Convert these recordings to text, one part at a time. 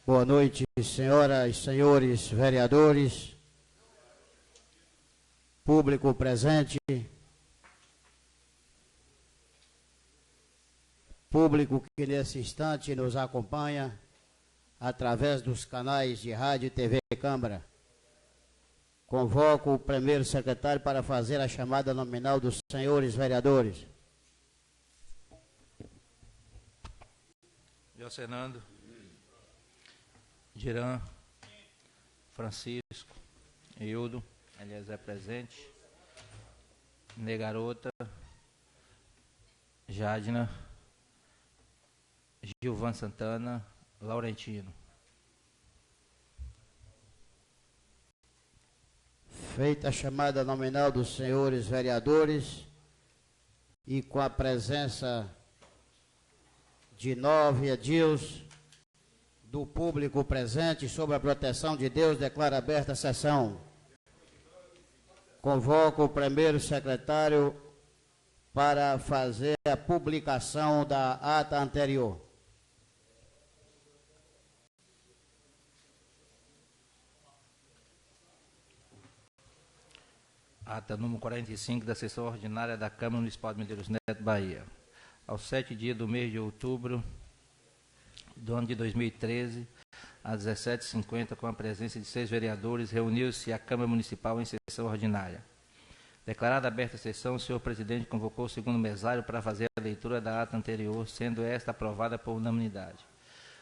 Boa noite, senhoras e senhores vereadores, público presente, público que nesse instante nos acompanha através dos canais de rádio e TV Câmara. Convoco o primeiro secretário para fazer a chamada nominal dos senhores vereadores. Jocenando, Diran, Francisco, Hildo, Eliezer presente, Negarota, Jadna, Gilvan Santana, Laurentino. Feita a chamada nominal dos senhores vereadores e com a presença de 9 edils do público presente, sob a proteção de Deus, declaro aberta a sessão. Convoco o primeiro secretário para fazer a publicação da ata anterior. Ata número 45 da sessão ordinária da Câmara Municipal de Medeiros Neto, Bahia. Aos 7 dias do mês de outubro do ano de 2013, às 17h50, com a presença de 6 vereadores, reuniu-se a Câmara Municipal em sessão ordinária. Declarada aberta a sessão, o senhor presidente convocou o segundo mesário para fazer a leitura da ata anterior, sendo esta aprovada por unanimidade.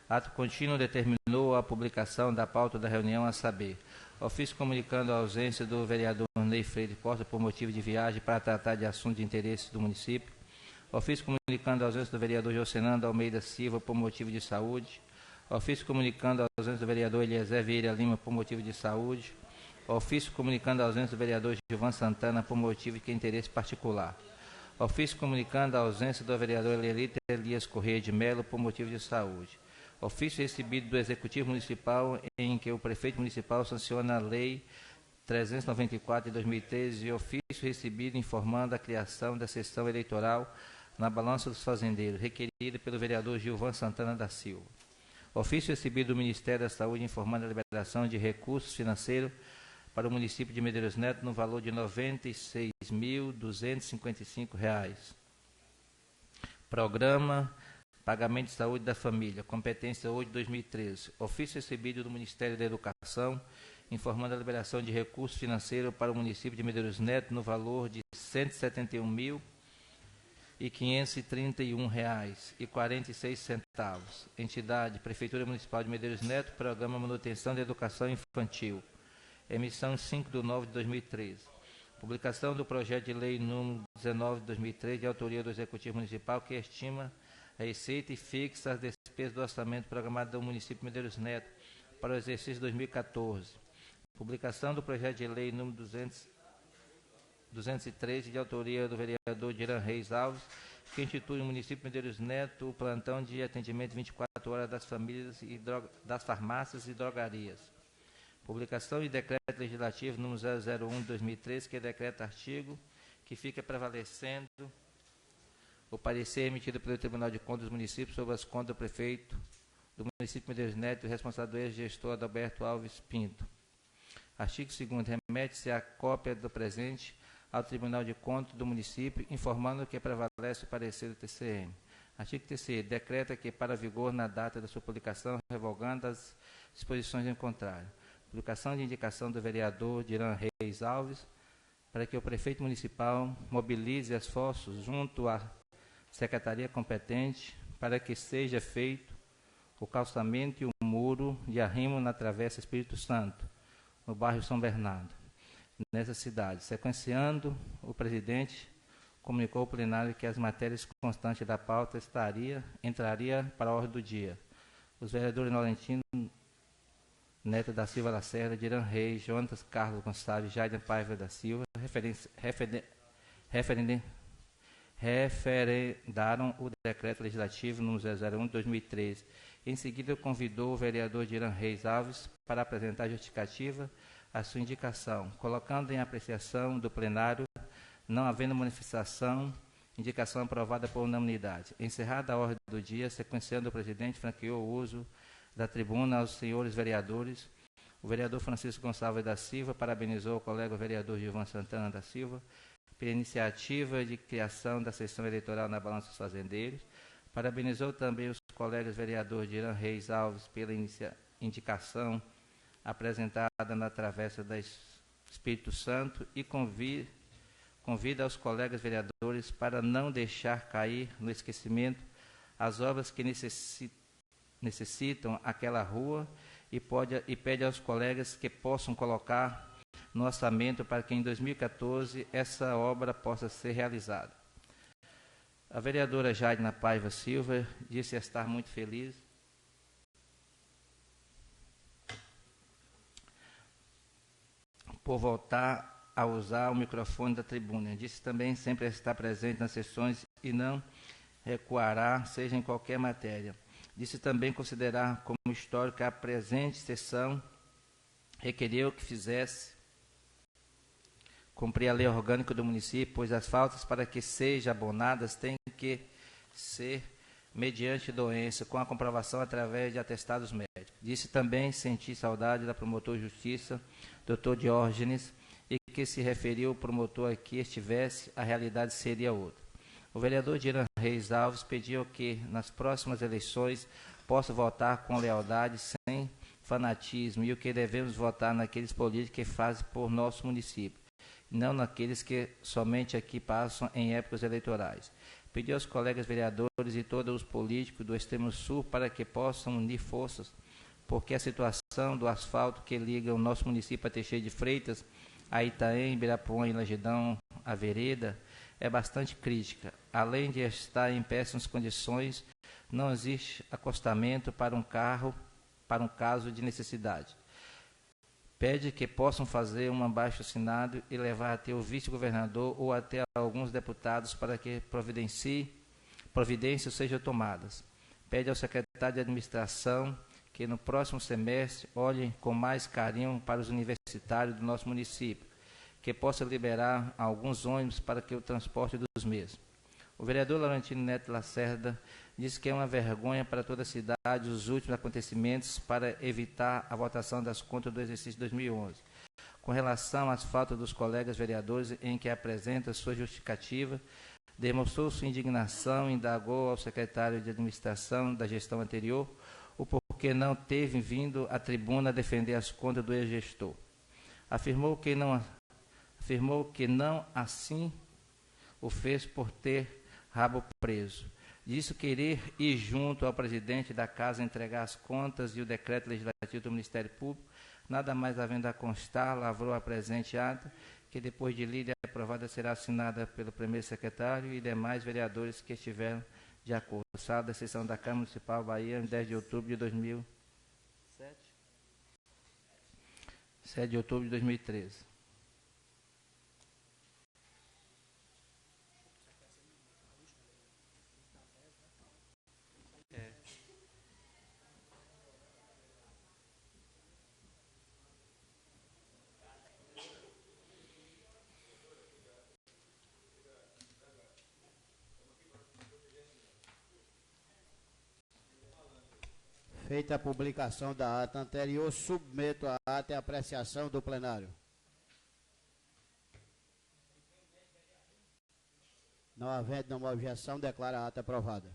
Ato contínuo determinou a publicação da pauta da reunião, a saber: ofício comunicando a ausência do vereador Ney Freire Costa por motivo de viagem para tratar de assuntos de interesse do município. Ofício comunicando a ausência do vereador Jocenando Almeida Silva por motivo de saúde. Ofício comunicando a ausência do vereador Eliezer Vieira Lima por motivo de saúde. Ofício comunicando a ausência do vereador Gilvan Santana por motivo de interesse particular. Ofício comunicando a ausência do vereador Lelita Elias Correia de Melo por motivo de saúde. Ofício recebido do Executivo Municipal em que o prefeito municipal sanciona a Lei 394 de 2013 e ofício recebido informando a criação da sessão eleitoral na balança dos fazendeiros, requerida pelo vereador Gilvan Santana da Silva. Ofício recebido do Ministério da Saúde informando a liberação de recursos financeiros para o município de Medeiros Neto no valor de R$ 96.255. Programa Pagamento de Saúde da Família, competência hoje de 2013. Ofício recebido do Ministério da Educação informando a liberação de recursos financeiros para o município de Medeiros Neto no valor de R$ 171.531,46. Entidade: Prefeitura Municipal de Medeiros Neto, Programa Manutenção da Educação Infantil. Emissão 5/9/2013. Publicação do projeto de lei número 19 de 2013, de autoria do Executivo Municipal, que estima a receita e fixa as despesas do orçamento programado do município de Medeiros Neto para o exercício 2014. Publicação do projeto de lei número 213, de autoria do vereador Diran Reis Alves, que institui no município de Medeiros Neto o plantão de atendimento 24 horas das famílias e das farmácias e drogarias. Publicação de decreto legislativo número 001 de 2013, que decreta artigo que fica prevalecendo o parecer emitido pelo Tribunal de Contas dos Municípios sobre as contas do prefeito do município de Medeiros Neto e responsável do ex-gestor Adalberto Alves Pinto. Artigo 2º. Remete-se a cópia do presente ao Tribunal de Contas do município, informando que prevalece o parecer do TCM. Artigo 3º. Decreta que, para vigor na data da sua publicação, revogando as disposições em contrário. Publicação de indicação do vereador Diran Reis Alves para que o prefeito municipal mobilize esforços junto à secretaria competente para que seja feito o calçamento e o muro de arrimo na Travessa Espírito Santo, no bairro São Bernardo, nessa cidade. Sequenciando, o presidente comunicou ao plenário que as matérias constantes da pauta entraria para a ordem do dia. Os vereadores Laurentino Neto da Silva Lacerda, Diran Reis, Jonatas Carlos Gonçalves, Jaidan Paiva da Silva, referendaram o decreto legislativo número 001 de 2013. Em seguida, convidou o vereador Diran Reis Alves para apresentar justificativa à sua indicação, colocando em apreciação do plenário, não havendo manifestação, indicação aprovada por unanimidade. Encerrada a ordem do dia, sequenciando, o presidente franqueou o uso da tribuna aos senhores vereadores. O vereador Francisco Gonçalves da Silva parabenizou o colega vereador Gilvan Santana da Silva pela iniciativa de criação da sessão eleitoral na Balança dos Fazendeiros. Parabenizou também os colegas vereadores Diran Reis Alves pela indicação apresentada na Travessa da Espírito Santo e convida os colegas vereadores para não deixar cair no esquecimento as obras que necessitam aquela rua e pede aos colegas que possam colocar no orçamento para que em 2014 essa obra possa ser realizada. A vereadora Jaidna Paiva Silva disse estar muito feliz por voltar a usar o microfone da tribuna. Disse também sempre estar presente nas sessões e não recuará, seja em qualquer matéria. Disse também considerar como histórica a presente sessão requeriu que fizesse cumprir a lei orgânica do município, pois as faltas para que sejam abonadas têm que ser mediante doença, com a comprovação através de atestados médicos. Disse também sentir saudade da promotor de justiça, Dr. Diógenes, e que se referiu o promotor aqui estivesse, a realidade seria outra. O vereador Diran Reis Alves pediu que, nas próximas eleições, possa votar com lealdade, sem fanatismo, e o que devemos votar naqueles políticos que fazem por nosso município, não naqueles que somente aqui passam em épocas eleitorais. Pediu aos colegas vereadores e todos os políticos do extremo sul para que possam unir forças, porque a situação do asfalto que liga o nosso município a Teixeira de Freitas, a Itaém, Ibirapuã e Langidão, a vereda, é bastante crítica. Além de estar em péssimas condições, não existe acostamento para um carro, para um caso de necessidade. Pede que possam fazer um abaixo-assinado e levar até o vice-governador ou até alguns deputados para que providências sejam tomadas. Pede ao secretário de administração que no próximo semestre olhem com mais carinho para os universitários do nosso município, que possa liberar alguns ônibus para que o transporte dos mesmos. O vereador Laurentino Neto Lacerda disse que é uma vergonha para toda a cidade os últimos acontecimentos para evitar a votação das contas do exercício 2011. Com relação às faltas dos colegas vereadores em que apresenta sua justificativa, demonstrou sua indignação e indagou ao secretário de administração da gestão anterior o porquê não teve vindo à tribuna defender as contas do ex-gestor. Afirmou que não assim o fez por ter rabo preso. Disse querer ir junto ao presidente da Casa entregar as contas e o decreto legislativo do Ministério Público, nada mais havendo a constar, lavrou a presente ata, que depois de lida e aprovada será assinada pelo primeiro secretário e demais vereadores que estiveram de acordo. Sala da sessão da Câmara Municipal Bahia, em 10 de outubro de 2007. 7 de outubro de 2013. Feita a publicação da ata anterior, submeto a ata e apreciação do plenário. Não havendo nenhuma objeção, declara a ata aprovada.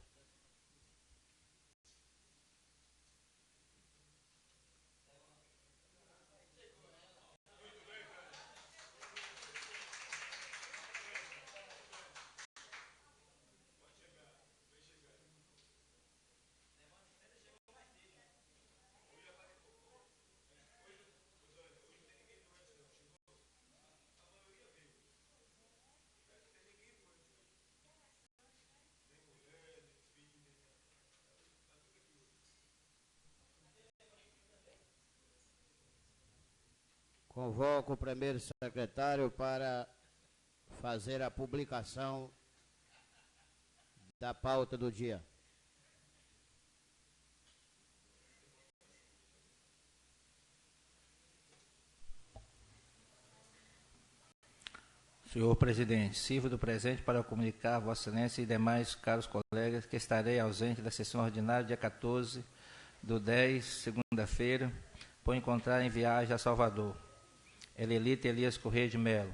Convoco o primeiro secretário para fazer a publicação da pauta do dia. Senhor presidente, sirvo do presente para comunicar a Vossa Excelência e demais caros colegas que estarei ausente da sessão ordinária dia 14 do 10, segunda-feira, por encontrar em viagem a Salvador. Elelita Elias Correia de Melo.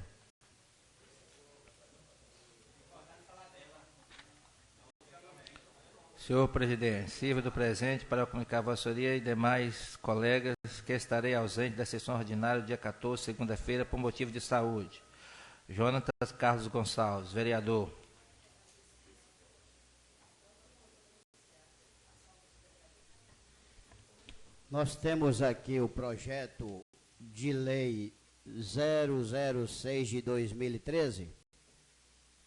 Senhor presidente, sirva do presente para comunicar a Vossa-Senhoria e demais colegas que estarei ausente da sessão ordinária do dia 14, segunda-feira, por motivo de saúde. Jonatas Carlos Gonçalves, vereador. Nós temos aqui o projeto de lei 006 de 2013,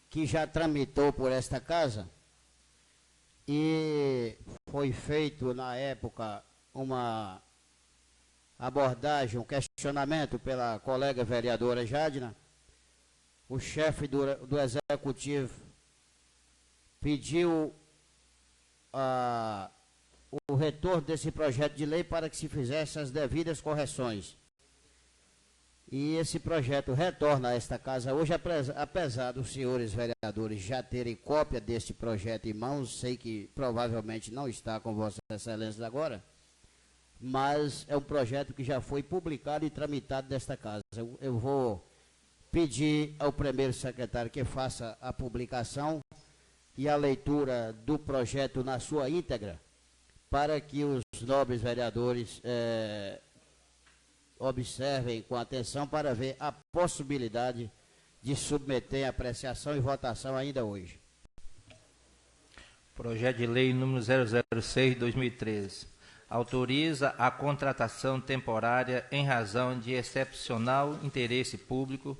que já tramitou por esta casa, e foi feito na época uma abordagem, um questionamento pela colega vereadora Jadna. O chefe do executivo pediu o retorno desse projeto de lei para que se fizesse as devidas correções. E esse projeto retorna a esta casa hoje, apesar dos senhores vereadores já terem cópia deste projeto em mãos, sei que provavelmente não está com Vossa Excelência agora, mas é um projeto que já foi publicado e tramitado desta casa. Eu vou pedir ao primeiro secretário que faça a publicação e a leitura do projeto na sua íntegra, para que os nobres vereadores observem com atenção para ver a possibilidade de submeter a apreciação e votação ainda hoje. Projeto de lei número 006 de 2013. Autoriza a contratação temporária em razão de excepcional interesse público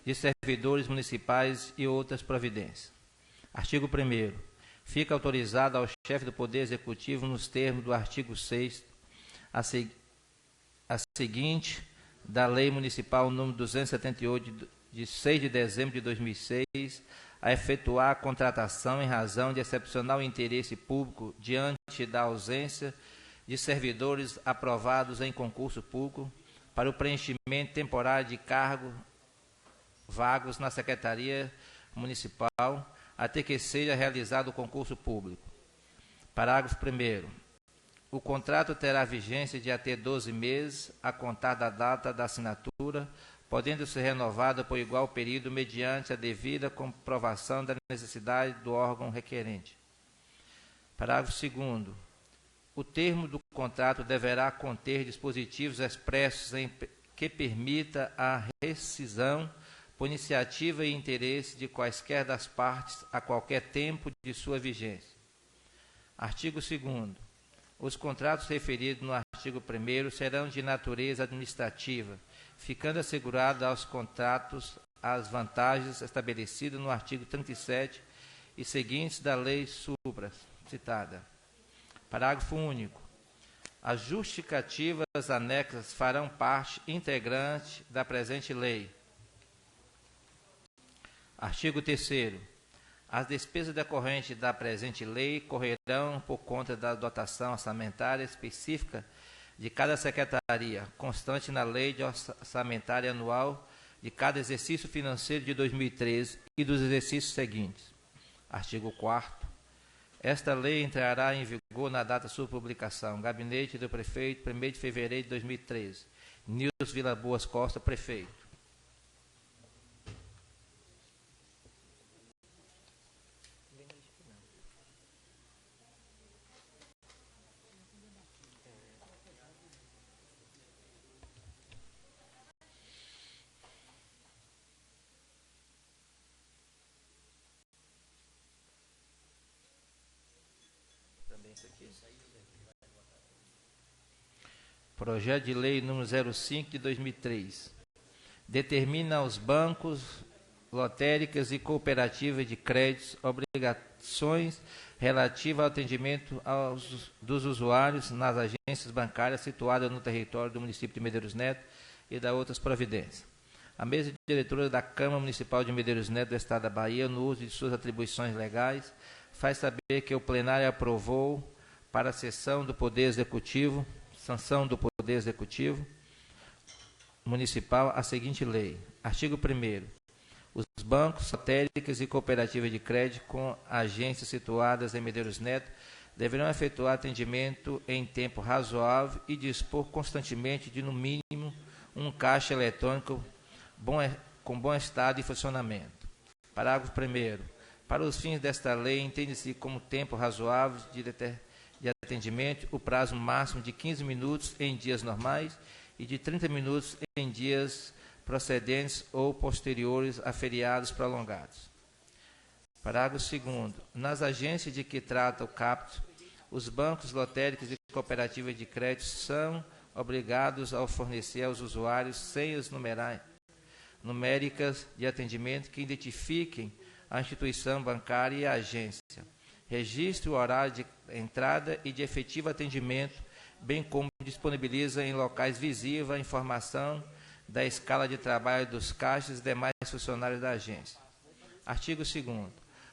de servidores municipais e outras providências. Artigo 1º. Fica autorizado ao chefe do Poder Executivo, nos termos do artigo 6º, a seguinte da Lei Municipal número 278, de 6 de dezembro de 2006, a efetuar a contratação em razão de excepcional interesse público diante da ausência de servidores aprovados em concurso público para o preenchimento temporário de cargos vagos na Secretaria Municipal, até que seja realizado o concurso público. Parágrafo 1º. O contrato terá vigência de até 12 meses, a contar da data da assinatura, podendo ser renovado por igual período mediante a devida comprovação da necessidade do órgão requerente. Parágrafo 2º. O termo do contrato deverá conter dispositivos expressos que permita a rescisão por iniciativa e interesse de quaisquer das partes a qualquer tempo de sua vigência. Artigo 2º. Os contratos referidos no artigo 1º serão de natureza administrativa, ficando assegurado aos contratos as vantagens estabelecidas no artigo 37 e seguintes da lei supra-citada. Parágrafo único. As justificativas anexas farão parte integrante da presente lei. Artigo 3º. As despesas decorrentes da presente lei correrão por conta da dotação orçamentária específica de cada secretaria, constante na Lei de Orçamentária Anual de cada exercício financeiro de 2013 e dos exercícios seguintes. Artigo 4º. Esta lei entrará em vigor na data de sua publicação. Gabinete do Prefeito, 1º de fevereiro de 2013. Nils Vilas-Boas Costa, Prefeito. Projeto de lei número 05 de 2003. Determina aos bancos, lotéricas e cooperativas de créditos obrigações relativas ao atendimento dos usuários nas agências bancárias situadas no território do município de Medeiros Neto e da outras providências. A mesa diretora da Câmara Municipal de Medeiros Neto do Estado da Bahia, no uso de suas atribuições legais, faz saber que o plenário aprovou para a sessão do Poder Executivo, sanção do Poder Executivo Municipal, a seguinte lei. Artigo 1º. Os bancos, lotéricas e cooperativas de crédito com agências situadas em Medeiros Neto deverão efetuar atendimento em tempo razoável e dispor constantemente de, no mínimo, um caixa eletrônico com bom estado e funcionamento. Parágrafo 1º. Para os fins desta lei, entende-se como tempo razoável de atendimento o prazo máximo de 15 minutos em dias normais e de 30 minutos em dias procedentes ou posteriores a feriados prolongados. Parágrafo 2º. Nas agências de que trata o caput, os bancos lotéricos e cooperativas de crédito são obrigados a fornecer aos usuários senhas numéricas de atendimento que identifiquem a instituição bancária e a agência, registre o horário de entrada e de efetivo atendimento, bem como disponibiliza em locais visíveis a informação da escala de trabalho dos caixas e demais funcionários da agência. Artigo 2º.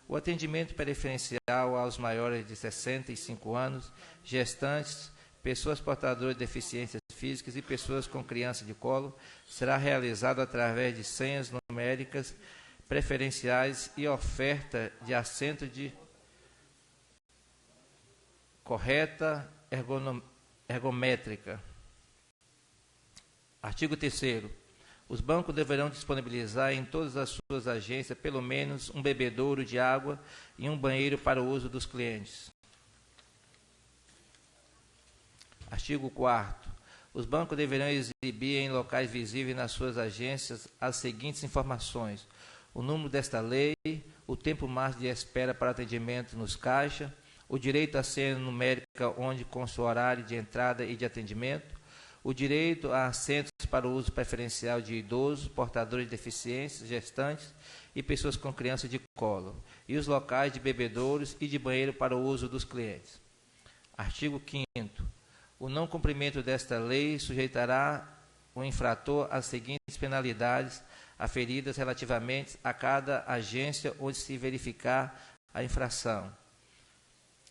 O atendimento preferencial aos maiores de 65 anos, gestantes, pessoas portadoras de deficiências físicas e pessoas com criança de colo será realizado através de senhas numéricas preferenciais e oferta de assento de correta ergométrica. Artigo 3º. Os bancos deverão disponibilizar em todas as suas agências pelo menos um bebedouro de água e um banheiro para o uso dos clientes. Artigo 4º. Os bancos deverão exibir em locais visíveis nas suas agências as seguintes informações: o número desta lei, o tempo máximo de espera para atendimento nos caixas, o direito à senha numérica onde consta o horário de entrada e de atendimento, o direito a assentos para o uso preferencial de idosos, portadores de deficiências, gestantes e pessoas com criança de colo, e os locais de bebedouros e de banheiro para o uso dos clientes. Artigo 5º. O não cumprimento desta lei sujeitará o infrator às seguintes penalidades aferidas relativamente a cada agência onde se verificar a infração.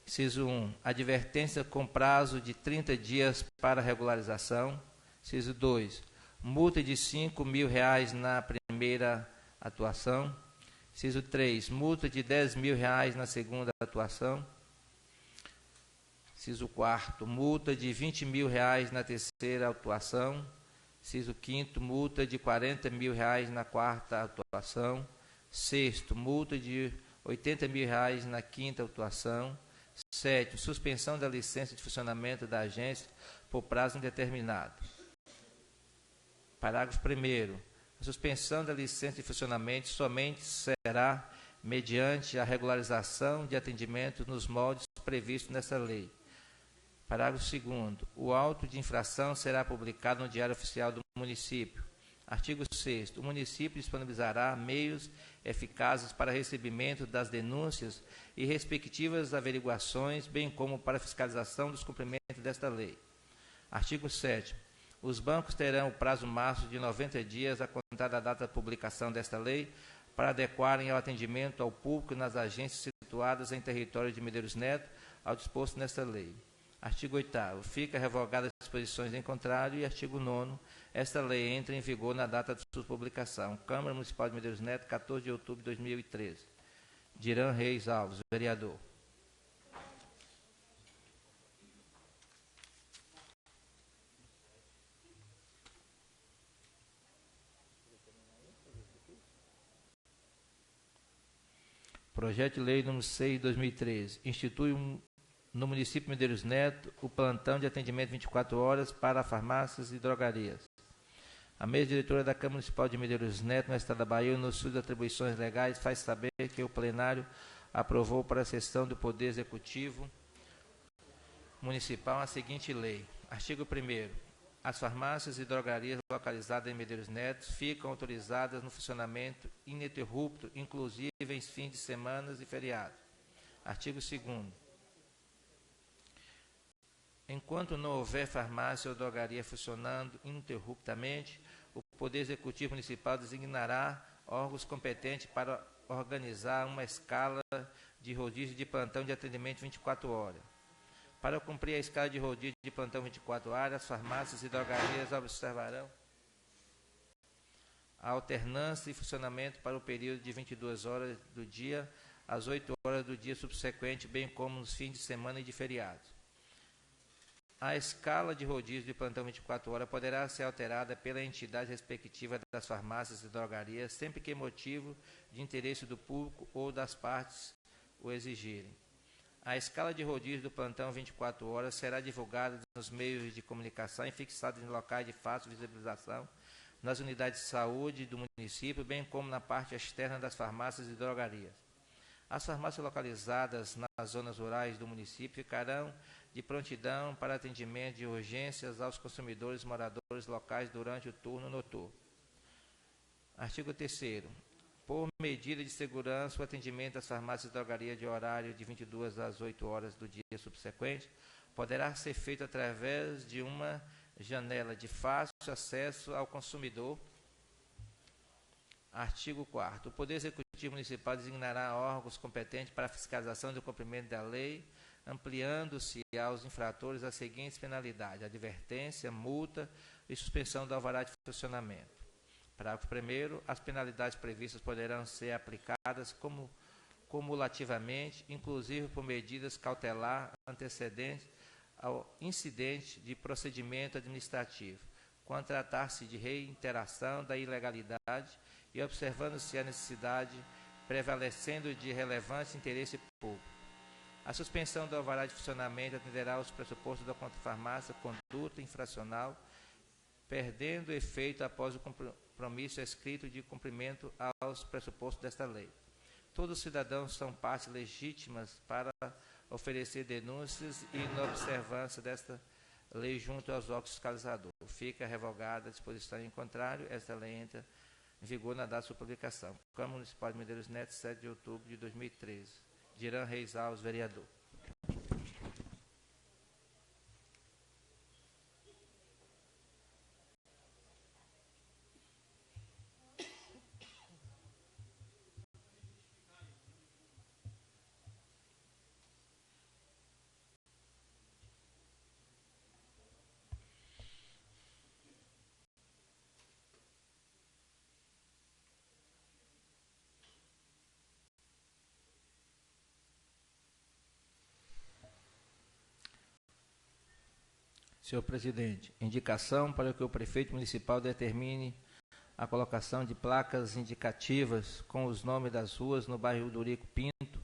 Inciso 1. Advertência com prazo de 30 dias para regularização. Inciso 2. Multa de R$5.000 na primeira atuação. Inciso 3. Multa de R$10.000 na segunda atuação. Inciso 4. Multa de R$20.000 na terceira atuação. Inciso 5º. Multa de R$40.000 na quarta atuação. 6º. Multa de R$80.000 na quinta atuação. 7. Suspensão da licença de funcionamento da agência por prazo indeterminado. Parágrafo 1º. A suspensão da licença de funcionamento somente será mediante a regularização de atendimento nos moldes previstos nesta lei. Parágrafo 2º. O auto de infração será publicado no Diário Oficial do município. Artigo 6º. O município disponibilizará meios eficazes para recebimento das denúncias e respectivas averiguações, bem como para fiscalização dos cumprimentos desta lei. Artigo 7º. Os bancos terão o prazo máximo de 90 dias a contar da data da publicação desta lei para adequarem ao atendimento ao público nas agências situadas em território de Medeiros Neto ao disposto nesta lei. Artigo 8º. Fica revogada as disposições em contrário. E artigo 9º. Esta lei entra em vigor na data de sua publicação. Câmara Municipal de Medeiros Neto, 14 de outubro de 2013. Diran Reis Alves, vereador. Projeto de Lei número 6 de 2013. Institui no município de Medeiros Neto o plantão de atendimento 24 horas para farmácias e drogarias. A mesa diretora da Câmara Municipal de Medeiros Neto, no estado da Bahia, nos suas atribuições legais, faz saber que o plenário aprovou para a sessão do Poder Executivo Municipal a seguinte lei. Artigo 1º. As farmácias e drogarias localizadas em Medeiros Neto ficam autorizadas no funcionamento ininterrupto, inclusive em fins de semana e feriados. Artigo 2º. Enquanto não houver farmácia ou drogaria funcionando ininterruptamente, o Poder Executivo Municipal designará órgãos competentes para organizar uma escala de rodízio de plantão de atendimento 24 horas. Para cumprir a escala de rodízio de plantão 24 horas, as farmácias e drogarias observarão a alternância e funcionamento para o período de 22 horas do dia às 8 horas do dia subsequente, bem como nos fins de semana e de feriados. A escala de rodízio de plantão 24 horas poderá ser alterada pela entidade respectiva das farmácias e drogarias, sempre que motivo de interesse do público ou das partes o exigirem. A escala de rodízio do plantão 24 horas será divulgada nos meios de comunicação e fixada em locais de fácil visibilização nas unidades de saúde do município, bem como na parte externa das farmácias e drogarias. As farmácias localizadas nas zonas rurais do município ficarão de prontidão para atendimento de urgências aos consumidores moradores locais durante o turno noturno. Artigo 3º. Por medida de segurança, o atendimento das farmácias e drogarias de horário de 22 às 8 horas do dia subsequente poderá ser feito através de uma janela de fácil acesso ao consumidor. Artigo 4º. O Poder Executivo Municipal designará órgãos competentes para a fiscalização do cumprimento da lei, ampliando-se aos infratores as seguintes penalidades: advertência, multa e suspensão do alvará de funcionamento. Parágrafo 1º. As penalidades previstas poderão ser aplicadas cumulativamente, inclusive por medidas cautelar antecedentes ao incidente de procedimento administrativo, quando tratar-se de reiteração da ilegalidade e observando-se a necessidade prevalecendo de relevante interesse público. A suspensão do alvará de funcionamento atenderá aos pressupostos da contrafarmácia conduta infracional, perdendo efeito após o compromisso escrito de cumprimento aos pressupostos desta lei. Todos os cidadãos são partes legítimas para oferecer denúncias e inobservância desta lei junto aos órgãos fiscalizadores. Fica revogada a disposição em contrário, esta lei entra em vigor na data de sua publicação. Câmara Municipal de Medeiros Neto, 7 de outubro de 2013. Diran Reis Alves, vereador. Senhor presidente, indicação para que o prefeito municipal determine a colocação de placas indicativas com os nomes das ruas no bairro Dorico Pinto,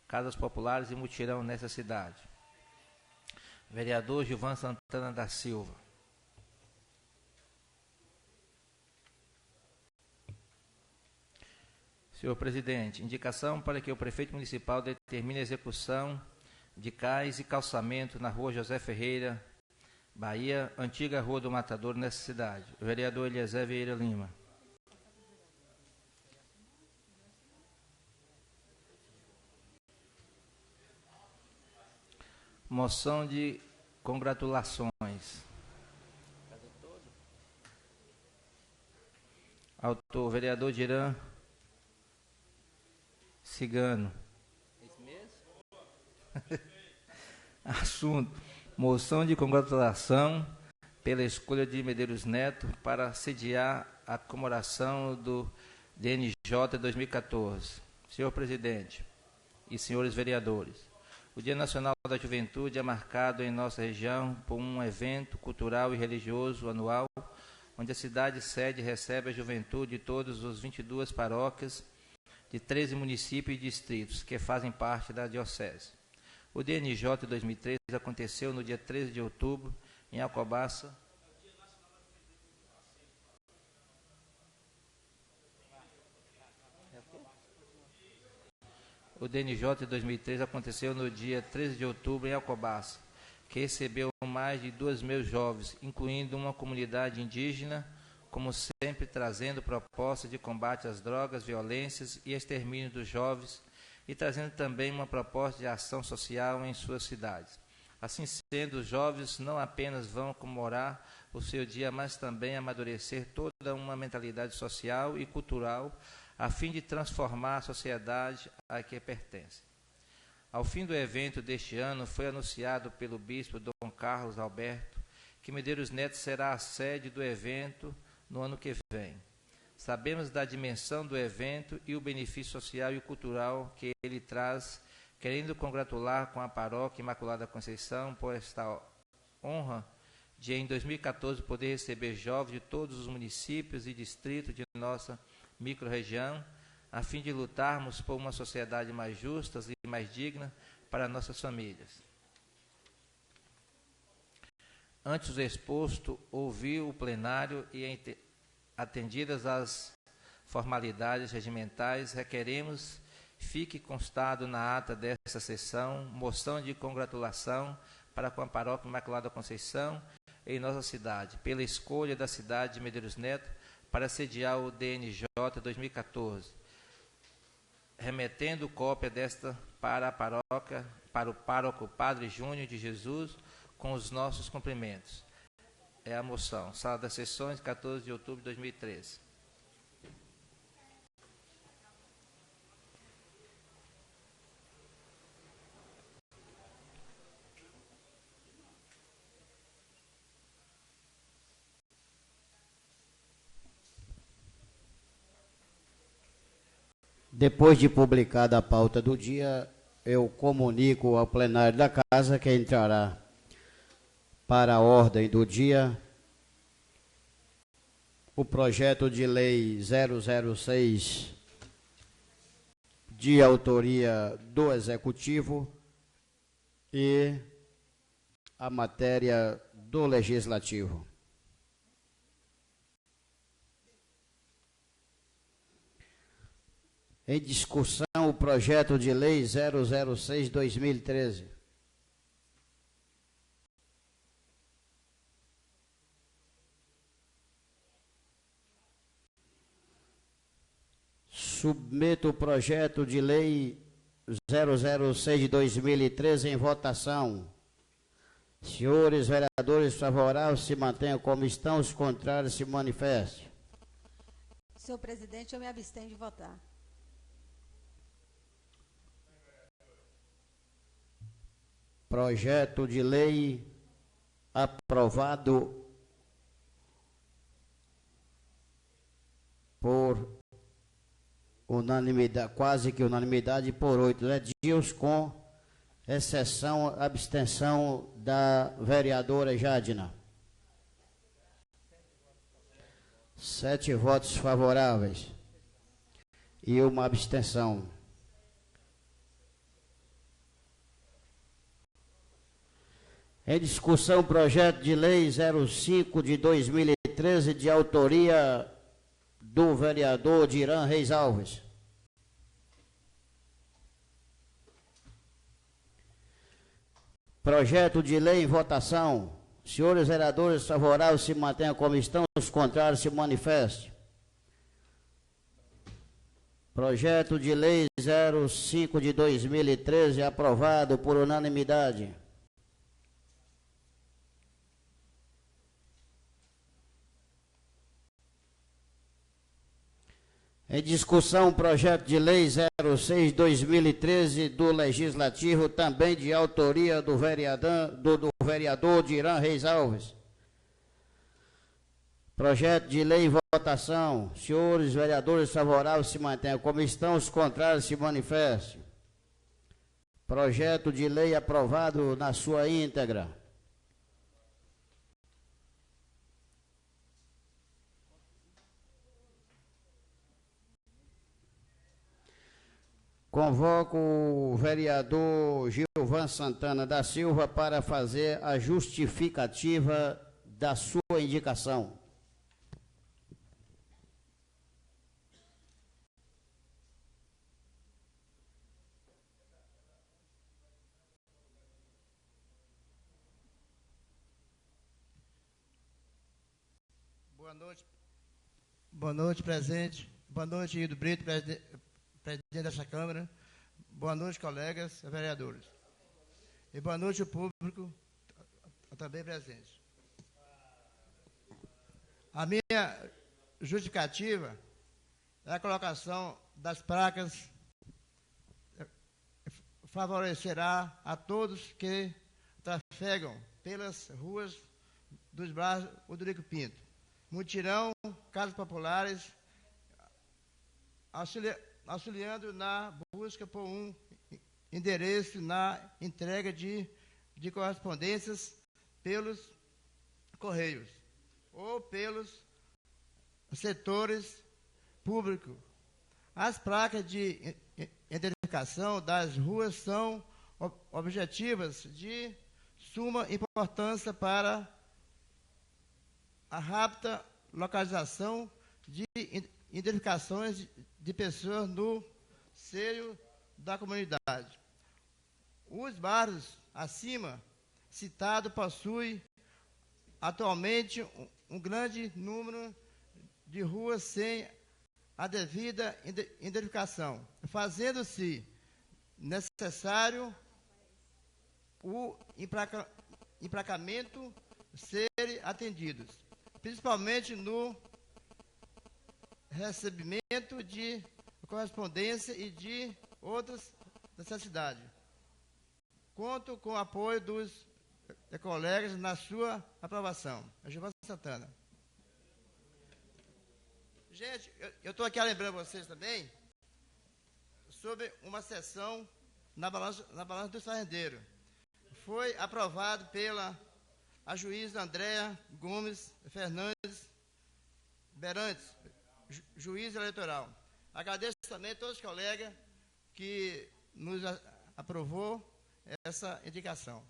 casas populares e mutirão nessa cidade. Vereador Gilvan Santana da Silva. Senhor presidente, indicação para que o prefeito municipal determine a execução de cais e calçamento na rua José Ferreira, Bahia, antiga Rua do Matador, nessa cidade. Vereador Eliezer Vieira Lima. Moção de congratulações. Autor, vereador Diran Cigano. Esse mesmo? Assunto: moção de congratulação pela escolha de Medeiros Neto para sediar a comemoração do DNJ 2014. Senhor presidente e senhores vereadores, o Dia Nacional da Juventude é marcado em nossa região por um evento cultural e religioso anual, onde a cidade sede recebe a juventude de todas as 22 paróquias de 13 municípios e distritos que fazem parte da diocese. O DNJ 2013 aconteceu no dia 13 de outubro, em Alcobaça. O DNJ 2013 aconteceu no dia 13 de outubro, em Alcobaça, que recebeu mais de 2.000 jovens, incluindo uma comunidade indígena, como sempre trazendo propostas de combate às drogas, violências e extermínio dos jovens, e trazendo também uma proposta de ação social em suas cidades. Assim sendo, os jovens não apenas vão comemorar o seu dia, mas também amadurecer toda uma mentalidade social e cultural, a fim de transformar a sociedade a que pertence. Ao fim do evento deste ano, foi anunciado pelo bispo Dom Carlos Alberto que Medeiros Neto será a sede do evento no ano que vem. Sabemos da dimensão do evento e o benefício social e cultural que ele traz, querendo congratular com a Paróquia Imaculada Conceição por esta honra de, em 2014, poder receber jovens de todos os municípios e distritos de nossa microrregião, a fim de lutarmos por uma sociedade mais justa e mais digna para nossas famílias. Antes do exposto, ouvi o plenário e, atendidas as formalidades regimentais, requeremos fique constado na ata desta sessão moção de congratulação para com a Paróquia Imaculada Conceição em nossa cidade, pela escolha da cidade de Medeiros Neto para sediar o DNJ 2014, remetendo cópia desta para a paróquia, para o pároco Padre Júnior de Jesus, com os nossos cumprimentos. É a moção. Sala das Sessões, 14 de outubro de 2013. Depois de publicada a pauta do dia, eu comunico ao plenário da Casa que entrará para a ordem do dia o projeto de lei 006, de autoria do Executivo, e a matéria do Legislativo. Em discussão, o projeto de lei 006/2013. Submeto o projeto de lei 006/2013 em votação. Senhores vereadores favoráveis, se mantenham como estão, os contrários se manifestem. Senhor presidente, eu me abstenho de votar. Projeto de lei aprovado por unanimidade, quase que unanimidade, por 8 vetos, com exceção, abstenção da vereadora Jadina. 7 votos favoráveis e uma abstenção. Em discussão, projeto de lei 05/2013, de autoria do vereador Diran Reis Alves. Projeto de lei em votação. Senhores vereadores favoráveis, se mantenham como estão, os contrários se manifestem. Projeto de lei 05/2013, aprovado por unanimidade. Em discussão, projeto de lei 06/2013 do Legislativo, também de autoria do vereador Diran Reis Alves. Projeto de lei em votação. Senhores vereadores favoráveis, se mantenham como estão, os contrários se manifestem. Projeto de lei aprovado na sua íntegra. Convoco o vereador Gilvan Santana da Silva para fazer a justificativa da sua indicação. Boa noite, presidente. Boa noite, Hildo Brito, presidente desta Câmara. Boa noite, colegas vereadores. E boa noite, o público também presente. A minha justificativa é a colocação das placas favorecerá a todos que trafegam pelas ruas dos bairros Odorico Pinto. Mutirão, casas populares auxiliando na busca por um endereço na entrega de correspondências pelos correios ou pelos setores públicos. As placas de identificação das ruas são objetivas de suma importância para a rápida localização de identificações de pessoas no seio da comunidade. Os bairros acima citados possuem atualmente um grande número de ruas sem a devida identificação, fazendo-se necessário o emplacamento serem atendidos, principalmente no recebimento de correspondência e de outras necessidades. Conto com o apoio dos colegas na sua aprovação. Giovanni Santana. Gente, eu estou aqui lembrando vocês também sobre uma sessão na balança do fazendeiro. Foi aprovado pela a juíza Andréa Gomes Fernandes Berantes, juíza eleitoral. Agradeço também a todos os colegas que nos aprovou essa indicação.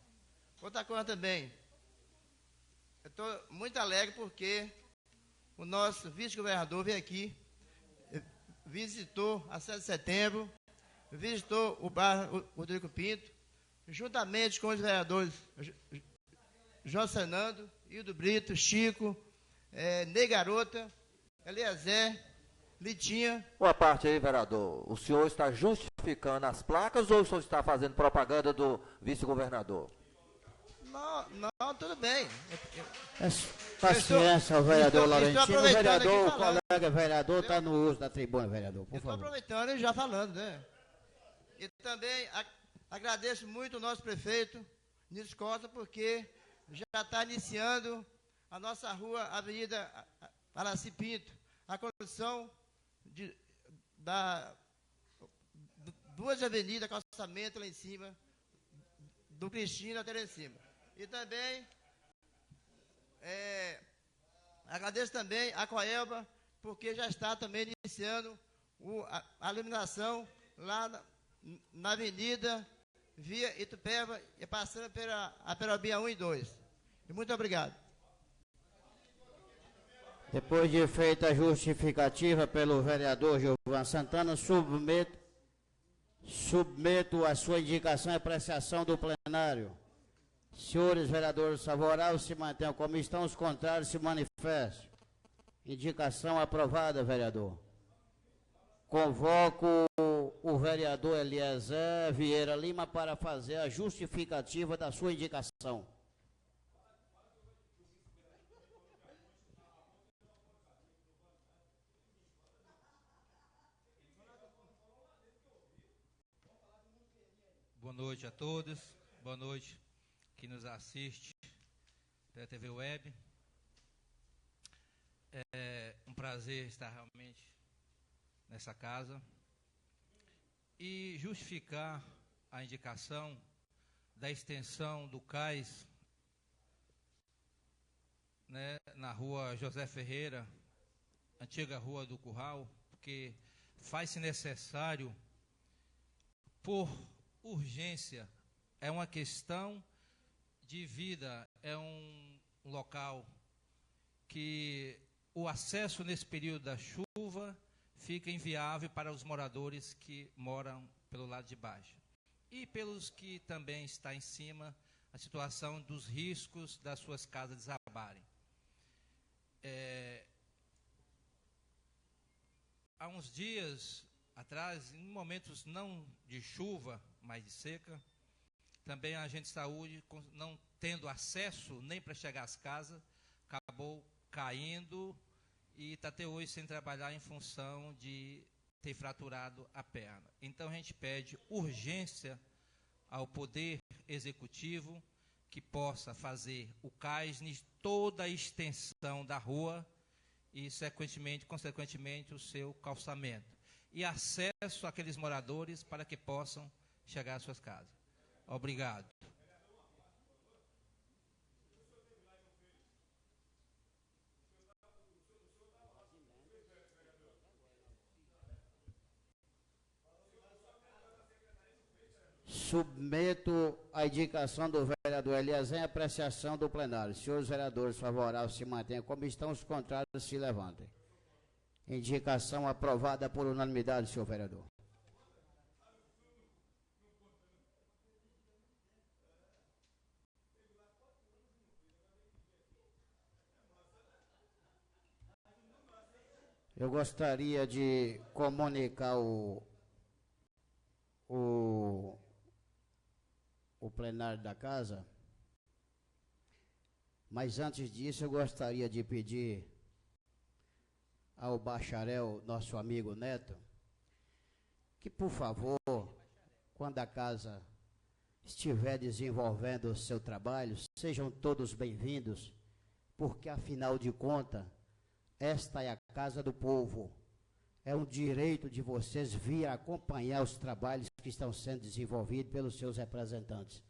Outra coisa também, eu estou muito alegre porque o nosso vice-governador veio aqui, visitou a 7 de setembro, visitou o bairro Rodrigo Pinto, juntamente com os vereadores Jorge Fernando, Hildo Brito, Chico, Ney Garota, Eliezer, Litinha. Boa parte aí, vereador. O senhor está justificando as placas ou o senhor está fazendo propaganda do vice-governador? Não, tudo bem. Paciência, o vereador Laurentino. O vereador, o colega vereador, está no uso da tribuna, vereador, por favor. Estou aproveitando e já falando, né? E também agradeço muito o nosso prefeito, Nils Costa, porque já está iniciando a nossa rua, Avenida Araci Pinto, a construção de duas avenidas, calçamento lá em cima, do Cristina até lá em cima. E também agradeço também a Coelba, porque já está também iniciando a iluminação lá na avenida via Itupeva e passando pela Perobinha 1 e 2. E muito obrigado. Depois de feita a justificativa pelo vereador Giovanni Santana, submeto a sua indicação e apreciação do plenário. Senhores vereadores favoráveis se mantenham como estão, os contrários se manifestem. Indicação aprovada, vereador. Convoco o vereador Eliezer Vieira Lima para fazer a justificativa da sua indicação. Boa noite a todos. Boa noite que nos assiste pela TV Web. É um prazer estar realmente nessa casa e justificar a indicação da extensão do cais, né, na rua José Ferreira, antiga Rua do Curral, porque faz-se necessário, por urgência, é uma questão de vida, é um local que o acesso nesse período da chuva fica inviável para os moradores que moram pelo lado de baixo. E pelos que também está em cima, a situação dos riscos das suas casas desabarem. Há uns dias atrás, em momentos não de chuva, mas de seca, também a agente de saúde, não tendo acesso nem para chegar às casas, acabou caindo e está até hoje sem trabalhar em função de ter fraturado a perna. Então a gente pede urgência ao Poder Executivo que possa fazer o cais em toda a extensão da rua e, consequentemente, o seu calçamento. e acesso àqueles moradores para que possam chegar às suas casas. Obrigado. Submeto a indicação do vereador Eliezer em apreciação do plenário. Senhores vereadores favoráveis se mantenham como estão, os contrários se levantem. Indicação aprovada por unanimidade, senhor vereador. Eu gostaria de comunicar o plenário da casa, mas antes disso eu gostaria de pedir ao bacharel, nosso amigo Neto, que por favor, quando a casa estiver desenvolvendo o seu trabalho, sejam todos bem-vindos, porque afinal de contas, esta é a casa do povo. É um direito de vocês vir acompanhar os trabalhos que estão sendo desenvolvidos pelos seus representantes.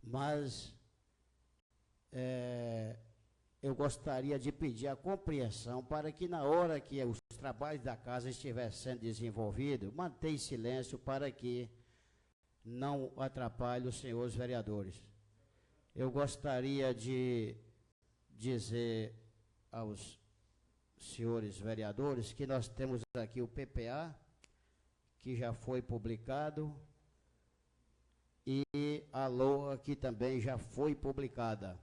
Mas eu gostaria de pedir a compreensão para que na hora que os trabalhos da casa estiverem sendo desenvolvidos, mantenha silêncio para que não atrapalhe os senhores vereadores. Eu gostaria de dizer aos senhores vereadores que nós temos aqui o PPA, que já foi publicado, e a LOA, que também já foi publicada.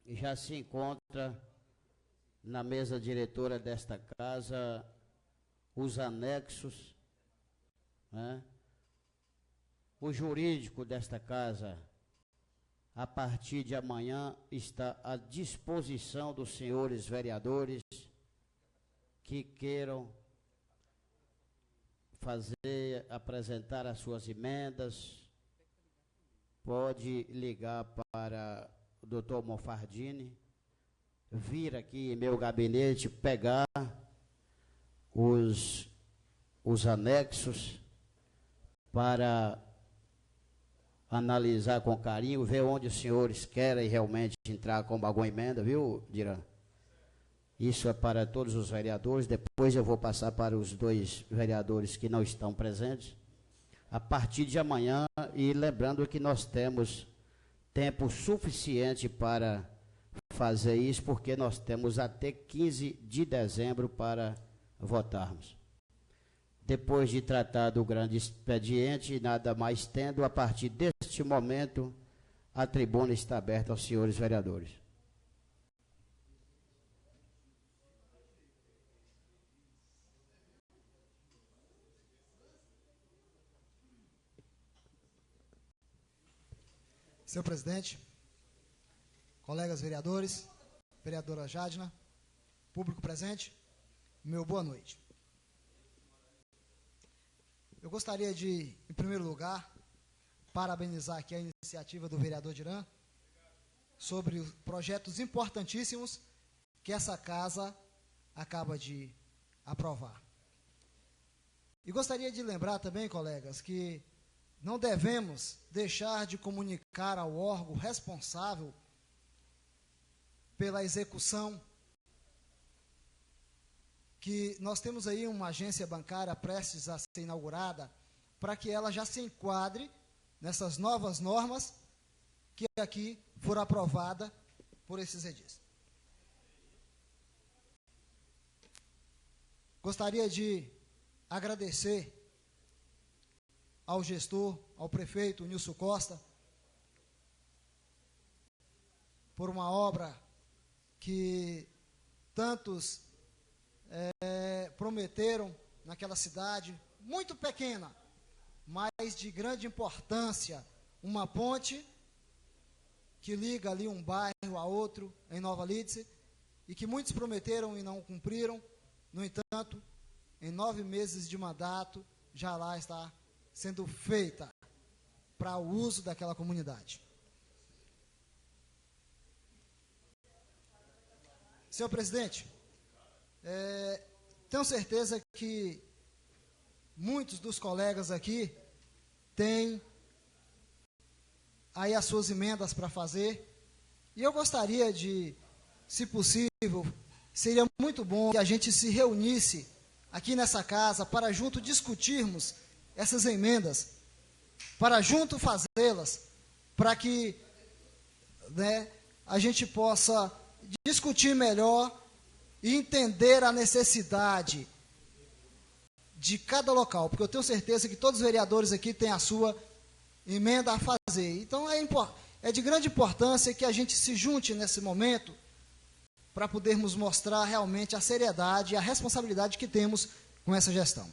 E já se encontra na mesa diretora desta casa os anexos, né? O jurídico desta casa, a partir de amanhã, está à disposição dos senhores vereadores que queiram apresentar as suas emendas. Pode ligar para o doutor Monfardini, vir aqui em meu gabinete, pegar os anexos para analisar com carinho, ver onde os senhores querem realmente entrar com alguma emenda, viu, Diran? Isso é para todos os vereadores. Depois eu vou passar para os dois vereadores que não estão presentes. A partir de amanhã, e lembrando que nós temos tempo suficiente para fazer isso, porque nós temos até 15 de dezembro para votarmos. Depois de tratar do grande expediente, nada mais tendo, a partir deste momento, a tribuna está aberta aos senhores vereadores. Senhor presidente, colegas vereadores, vereadora Jadna, público presente, meu boa noite. Eu gostaria de, em primeiro lugar, parabenizar aqui a iniciativa do vereador Diran sobre os projetos importantíssimos que essa casa acaba de aprovar. E gostaria de lembrar também, colegas, que não devemos deixar de comunicar ao órgão responsável pela execução que nós temos aí uma agência bancária prestes a ser inaugurada, para que ela já se enquadre nessas novas normas que aqui foram aprovadas por esses edis. Gostaria de agradecer ao gestor, ao prefeito Nilson Costa, por uma obra que tantos prometeram naquela cidade, muito pequena, mas de grande importância, uma ponte que liga ali um bairro a outro, em Nova Lídice, e que muitos prometeram e não cumpriram. No entanto, em 9 meses de mandato, já lá está sendo feita para o uso daquela comunidade. Senhor presidente, tenho certeza que muitos dos colegas aqui têm aí as suas emendas para fazer. E eu gostaria de, se possível, seria muito bom que a gente se reunisse aqui nessa casa para junto discutirmos essas emendas, para junto fazê-las, para que, né, a gente possa discutir melhor e entender a necessidade de cada local, porque eu tenho certeza que todos os vereadores aqui têm a sua emenda a fazer. Então é de grande importância que a gente se junte nesse momento para podermos mostrar realmente a seriedade e a responsabilidade que temos com essa gestão.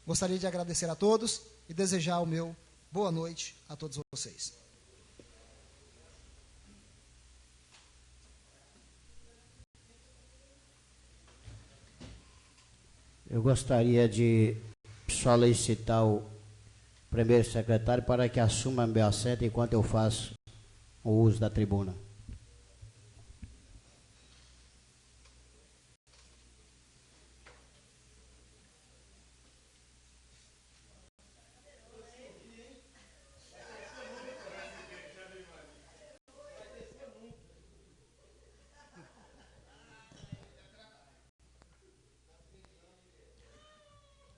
Gostaria de agradecer a todos e desejar o meu boa noite a todos vocês. Eu gostaria de solicitar o primeiro secretário para que assuma meu assento enquanto eu faço o uso da tribuna.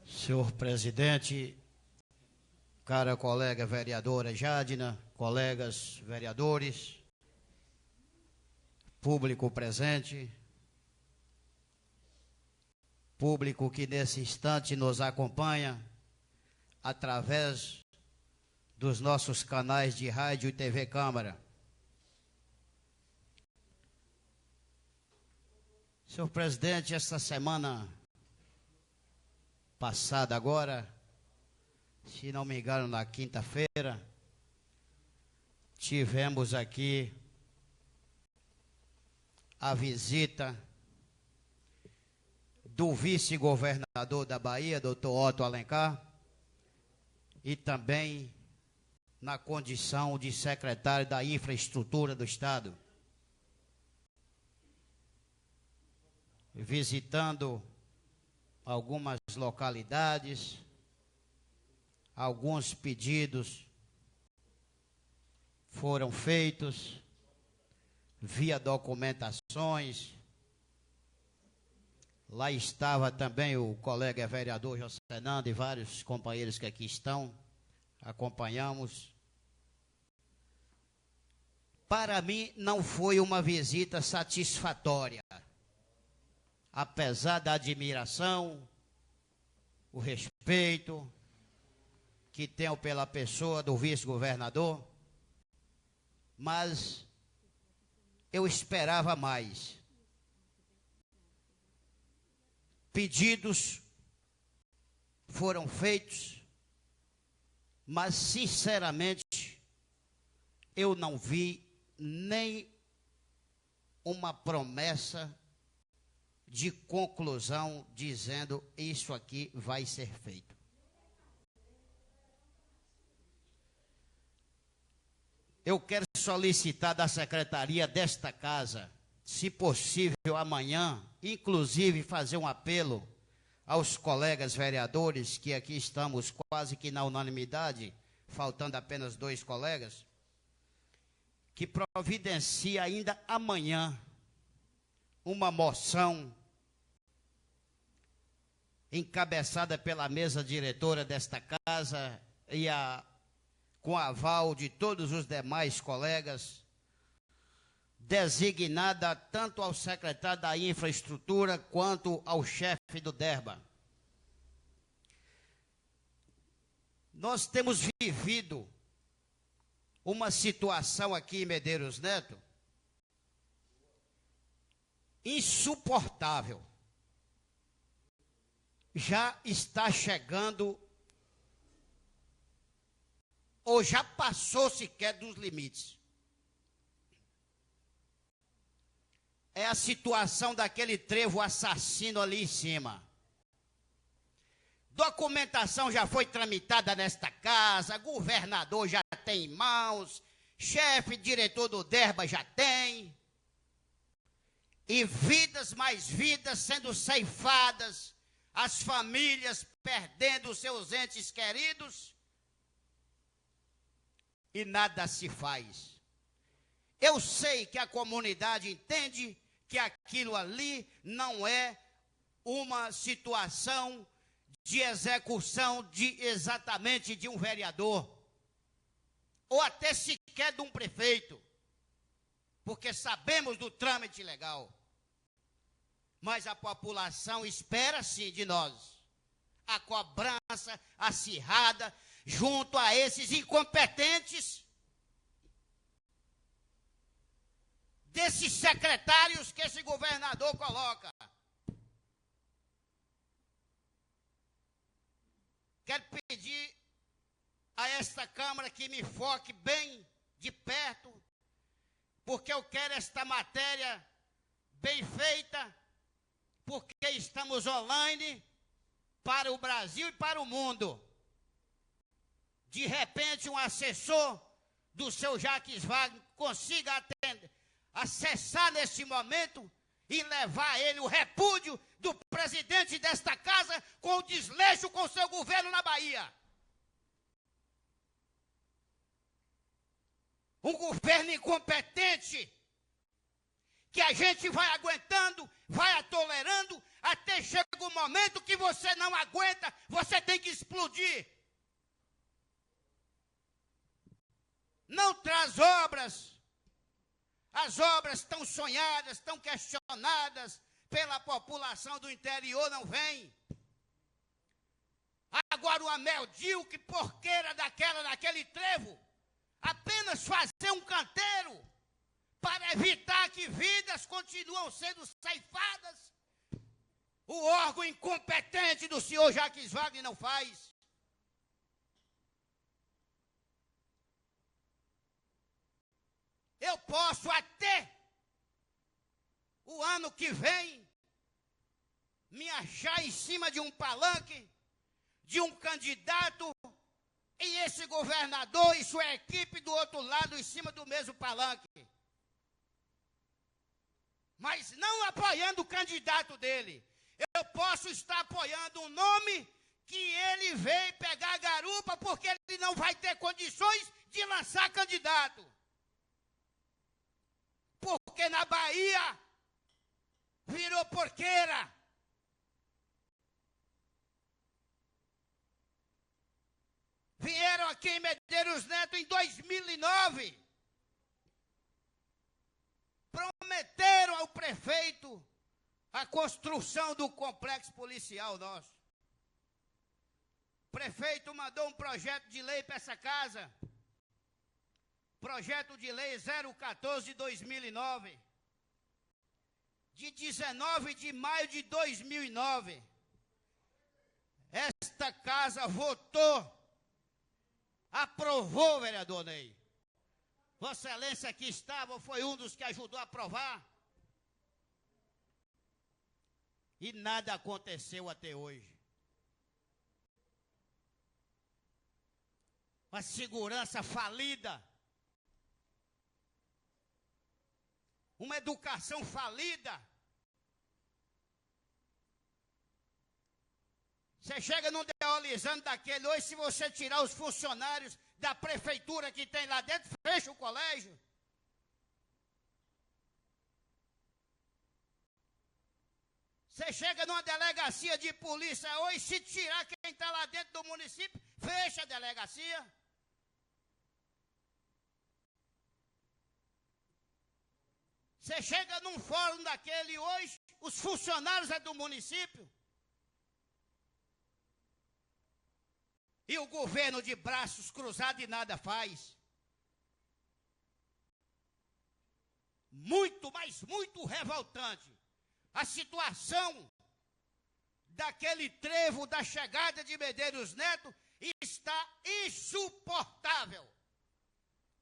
Senhor presidente, cara colega vereadora Jadina, colegas vereadores, público presente, público que nesse instante nos acompanha através dos nossos canais de rádio e TV Câmara. Senhor presidente, esta semana passada agora, se não me engano, na quinta-feira, tivemos aqui a visita do vice-governador da Bahia, doutor Otto Alencar, e também na condição de secretário da Infraestrutura do Estado, visitando algumas localidades, alguns pedidos foram feitos via documentações. Lá estava também o colega vereador José Fernando e vários companheiros que aqui estão, acompanhamos. Para mim não foi uma visita satisfatória. Apesar da admiração, o respeito que tenho pela pessoa do vice-governador, mas eu esperava mais. Pedidos foram feitos, mas sinceramente eu não vi nem uma promessa de conclusão dizendo isso aqui vai ser feito. Eu quero solicitar da secretaria desta casa, se possível amanhã, inclusive fazer um apelo aos colegas vereadores, que aqui estamos quase que na unanimidade, faltando apenas 2 colegas, que providencie ainda amanhã uma moção encabeçada pela mesa diretora desta casa e com aval de todos os demais colegas, designada tanto ao secretário da Infraestrutura quanto ao chefe do DERBA. Nós temos vivido uma situação aqui em Medeiros Neto insuportável. Já está chegando, ou já passou sequer dos limites. É a situação daquele trevo assassino ali em cima. Documentação já foi tramitada nesta casa, governador já tem em mãos, chefe, diretor do DERBA já tem. E vidas mais vidas sendo ceifadas as famílias perdendo seus entes queridos e nada se faz. Eu sei que a comunidade entende que aquilo ali não é uma situação de execução exatamente de um vereador, ou até sequer de um prefeito, porque sabemos do trâmite legal. Mas a população espera sim de nós a cobrança acirrada junto a esses incompetentes, desses secretários que esse governador coloca. Quero pedir a esta Câmara que me foque bem de perto, porque eu quero esta matéria bem feita, porque estamos online para o Brasil e para o mundo. De repente, um assessor do seu Jacques Wagner consiga acessar nesse momento e levar a ele o repúdio do presidente desta casa com o desleixo com o seu governo na Bahia. Um governo incompetente que a gente vai aguentando, vai tolerando, até chega um momento que você não aguenta, você tem que explodir. Não traz obras. As obras tão sonhadas, tão questionadas pela população do interior não vêm. Agora o Ameldil, que porqueira daquele trevo, apenas fazer um canteiro para evitar que vidas continuam sendo ceifadas. O órgão incompetente do senhor Jacques Wagner não faz. Eu posso até o ano que vem me achar em cima de um palanque, de um candidato, e esse governador e sua equipe do outro lado em cima do mesmo palanque. Mas não apoiando o candidato dele. Eu posso estar apoiando um nome que ele veio pegar a garupa porque ele não vai ter condições de lançar candidato. Porque na Bahia virou porqueira. Vieram aqui em Medeiros Neto em 2009. Prometeram ao prefeito a construção do complexo policial nosso. O prefeito mandou um projeto de lei para essa casa. Projeto de lei 014 de 2009. De 19 de maio de 2009. Esta casa votou, aprovou, vereador Ney. Vossa Excelência aqui estava, foi um dos que ajudou a aprovar. E nada aconteceu até hoje. Uma segurança falida. Uma educação falida. Você chega num deolizando daquele, hoje se você tirar os funcionários da prefeitura que tem lá dentro, fecha o colégio. Você chega numa delegacia de polícia hoje, se tirar quem está lá dentro do município, fecha a delegacia. Você chega num fórum daquele hoje, os funcionários é do município. E o governo de braços cruzados e nada faz. Muito, mas muito revoltante. A situação daquele trevo da chegada de Medeiros Neto está insuportável.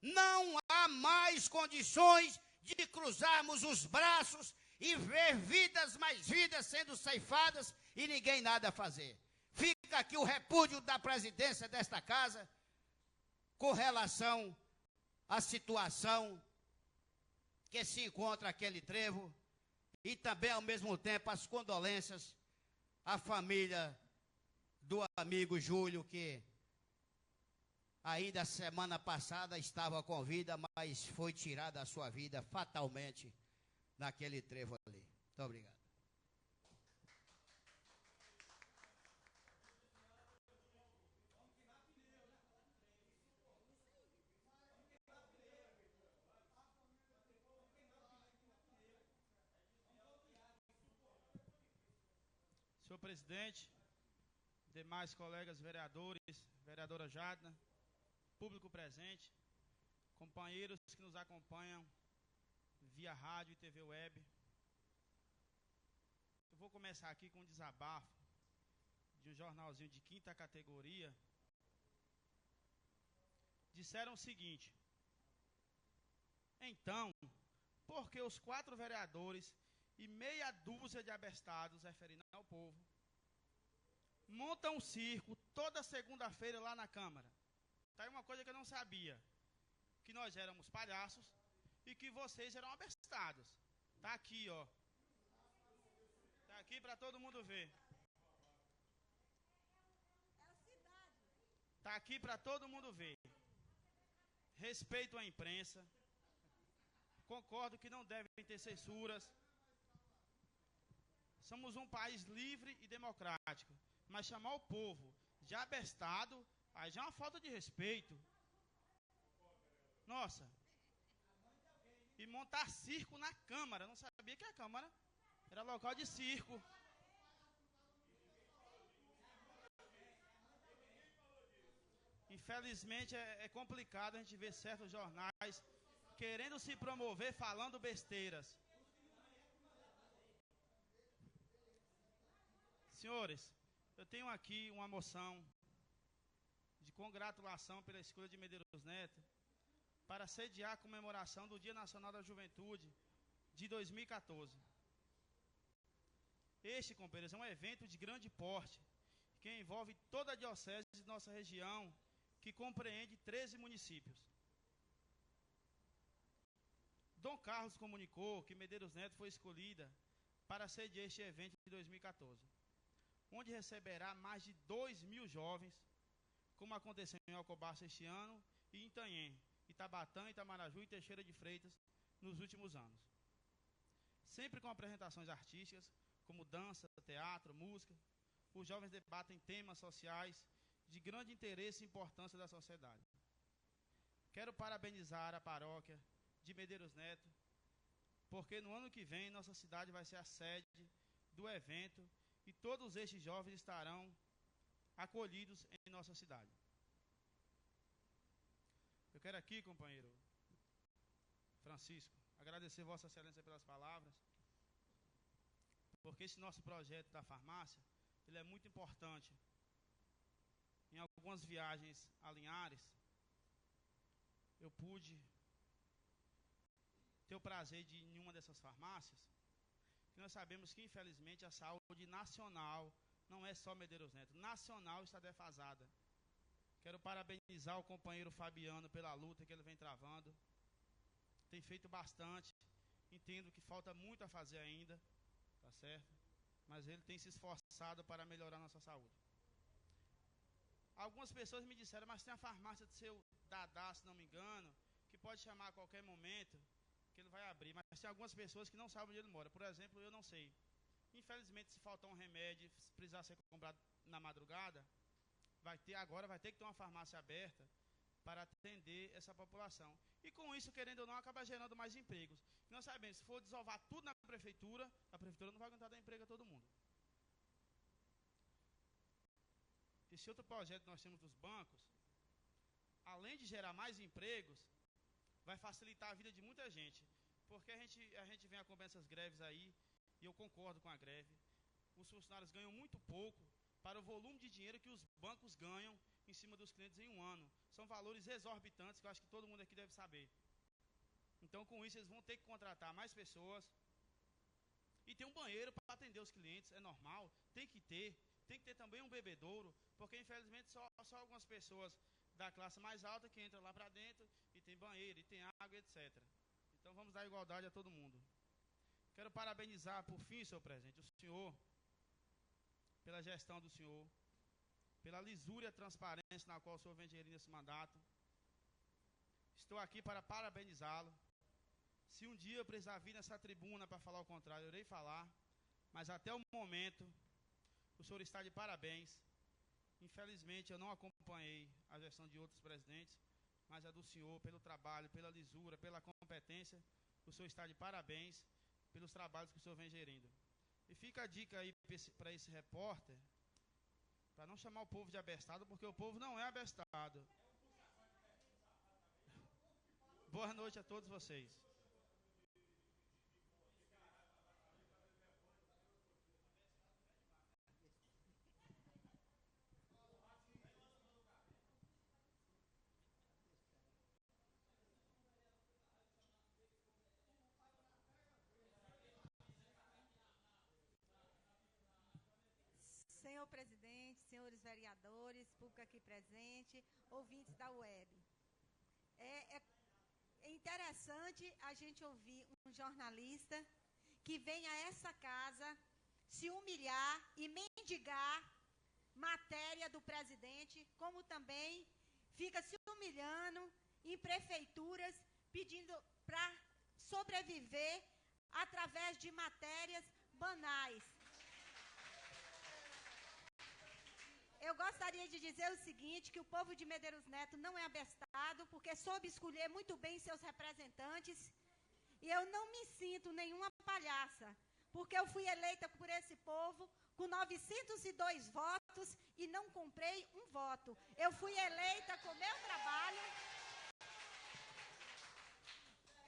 Não há mais condições de cruzarmos os braços e ver vidas mais vidas sendo ceifadas e ninguém nada a fazer. Fica aqui o repúdio da presidência desta casa com relação à situação que se encontra aquele trevo e também, ao mesmo tempo, as condolências a família do amigo Júlio, que ainda semana passada estava com vida, mas foi tirada a sua vida fatalmente naquele trevo ali. Muito obrigado. Senhor presidente, demais colegas vereadores, vereadora Jadna, público presente, companheiros que nos acompanham via rádio e TV web. Eu vou começar aqui com um desabafo de um jornalzinho de 5ª categoria. Disseram o seguinte: então, por que os 4 vereadores e meia dúzia de abestados, referindo ao povo, montam um circo toda segunda-feira lá na Câmara? Tá aí uma coisa que eu não sabia, que nós éramos palhaços e que vocês eram abestados. Tá aqui, ó. Tá aqui para todo mundo ver. Tá aqui para todo mundo ver. Respeito à imprensa. Concordo que não devem ter censuras. Somos um país livre e democrático, mas chamar o povo de abestado, aí já é uma falta de respeito. Nossa. E montar circo na Câmara. Não sabia que a Câmara era local de circo. Infelizmente é complicado a gente ver certos jornais querendo se promover falando besteiras. Senhores, eu tenho aqui uma moção de congratulação pela escolha de Medeiros Neto para sediar a comemoração do Dia Nacional da Juventude de 2014. Este, companheiros, é um evento de grande porte que envolve toda a diocese de nossa região, que compreende 13 municípios. Dom Carlos comunicou que Medeiros Neto foi escolhida para sediar este evento de 2014, onde receberá mais de 2.000 jovens, como aconteceu em Alcobaça este ano, e em Itanhém, Itabatã, Itamaraju e Teixeira de Freitas nos últimos anos. Sempre com apresentações artísticas, como dança, teatro, música, os jovens debatem temas sociais de grande interesse e importância da sociedade. Quero parabenizar a paróquia de Medeiros Neto, porque no ano que vem nossa cidade vai ser a sede do evento e todos estes jovens estarão acolhidos em nossa cidade. Eu quero aqui, companheiro Francisco, agradecer Vossa Excelência pelas palavras, porque esse nosso projeto da farmácia, ele é muito importante. Em algumas viagens a Linhares, eu pude ter o prazer de ir em uma dessas farmácias, que nós sabemos que, infelizmente, a saúde nacional, não é só Medeiros Neto, nacional está defasada. Quero parabenizar o companheiro Fabiano pela luta que ele vem travando. Tem feito bastante, entendo que falta muito a fazer ainda, tá certo? Mas ele tem se esforçado para melhorar nossa saúde. Algumas pessoas me disseram, mas tem a farmácia do seu Dadá, se não me engano, que pode chamar a qualquer momento, que ele vai abrir. Mas tem algumas pessoas que não sabem onde ele mora. Por exemplo, eu não sei. Infelizmente, se faltar um remédio, se precisar ser comprado na madrugada, vai ter que ter uma farmácia aberta para atender essa população. E com isso, querendo ou não, acaba gerando mais empregos. E nós sabemos, se for desovar tudo na prefeitura, a prefeitura não vai aguentar dar emprego a todo mundo. Esse outro projeto que nós temos dos bancos, além de gerar mais empregos, vai facilitar a vida de muita gente. Porque a gente vem acompanhando essas greves aí, e eu concordo com a greve. Os funcionários ganham muito pouco para o volume de dinheiro que os bancos ganham em cima dos clientes em um ano. São valores exorbitantes que eu acho que todo mundo aqui deve saber. Então, com isso, eles vão ter que contratar mais pessoas. E tem um banheiro para atender os clientes, é normal, tem que ter. Tem que ter também um bebedouro, porque infelizmente só algumas pessoas da classe mais alta que entram lá para dentro e tem banheiro, e tem água, etc. Então vamos dar igualdade a todo mundo. Quero parabenizar, por fim, senhor presidente, o senhor pela gestão do senhor, pela lisura e transparência na qual o senhor vem gerindo esse mandato. Estou aqui para parabenizá-lo. Se um dia eu precisar vir nessa tribuna para falar o contrário, eu irei falar, mas até o momento o senhor está de parabéns. Infelizmente eu não acompanhei a gestão de outros presidentes, mas a do senhor, pelo trabalho, pela lisura, pela competência, o senhor está de parabéns pelos trabalhos que o senhor vem gerindo. E fica a dica aí para esse repórter, para não chamar o povo de abestado, porque o povo não é abestado. Boa noite a todos vocês. Senhor presidente, senhores vereadores, público aqui presente, ouvintes da web. É interessante a gente ouvir um jornalista que vem a essa casa se humilhar e mendigar matéria do presidente, como também fica se humilhando em prefeituras, pedindo para sobreviver através de matérias banais. Eu gostaria de dizer o seguinte, que o povo de Medeiros Neto não é abestado, porque soube escolher muito bem seus representantes, e eu não me sinto nenhuma palhaça, porque eu fui eleita por esse povo com 902 votos e não comprei um voto. Eu fui eleita com meu trabalho...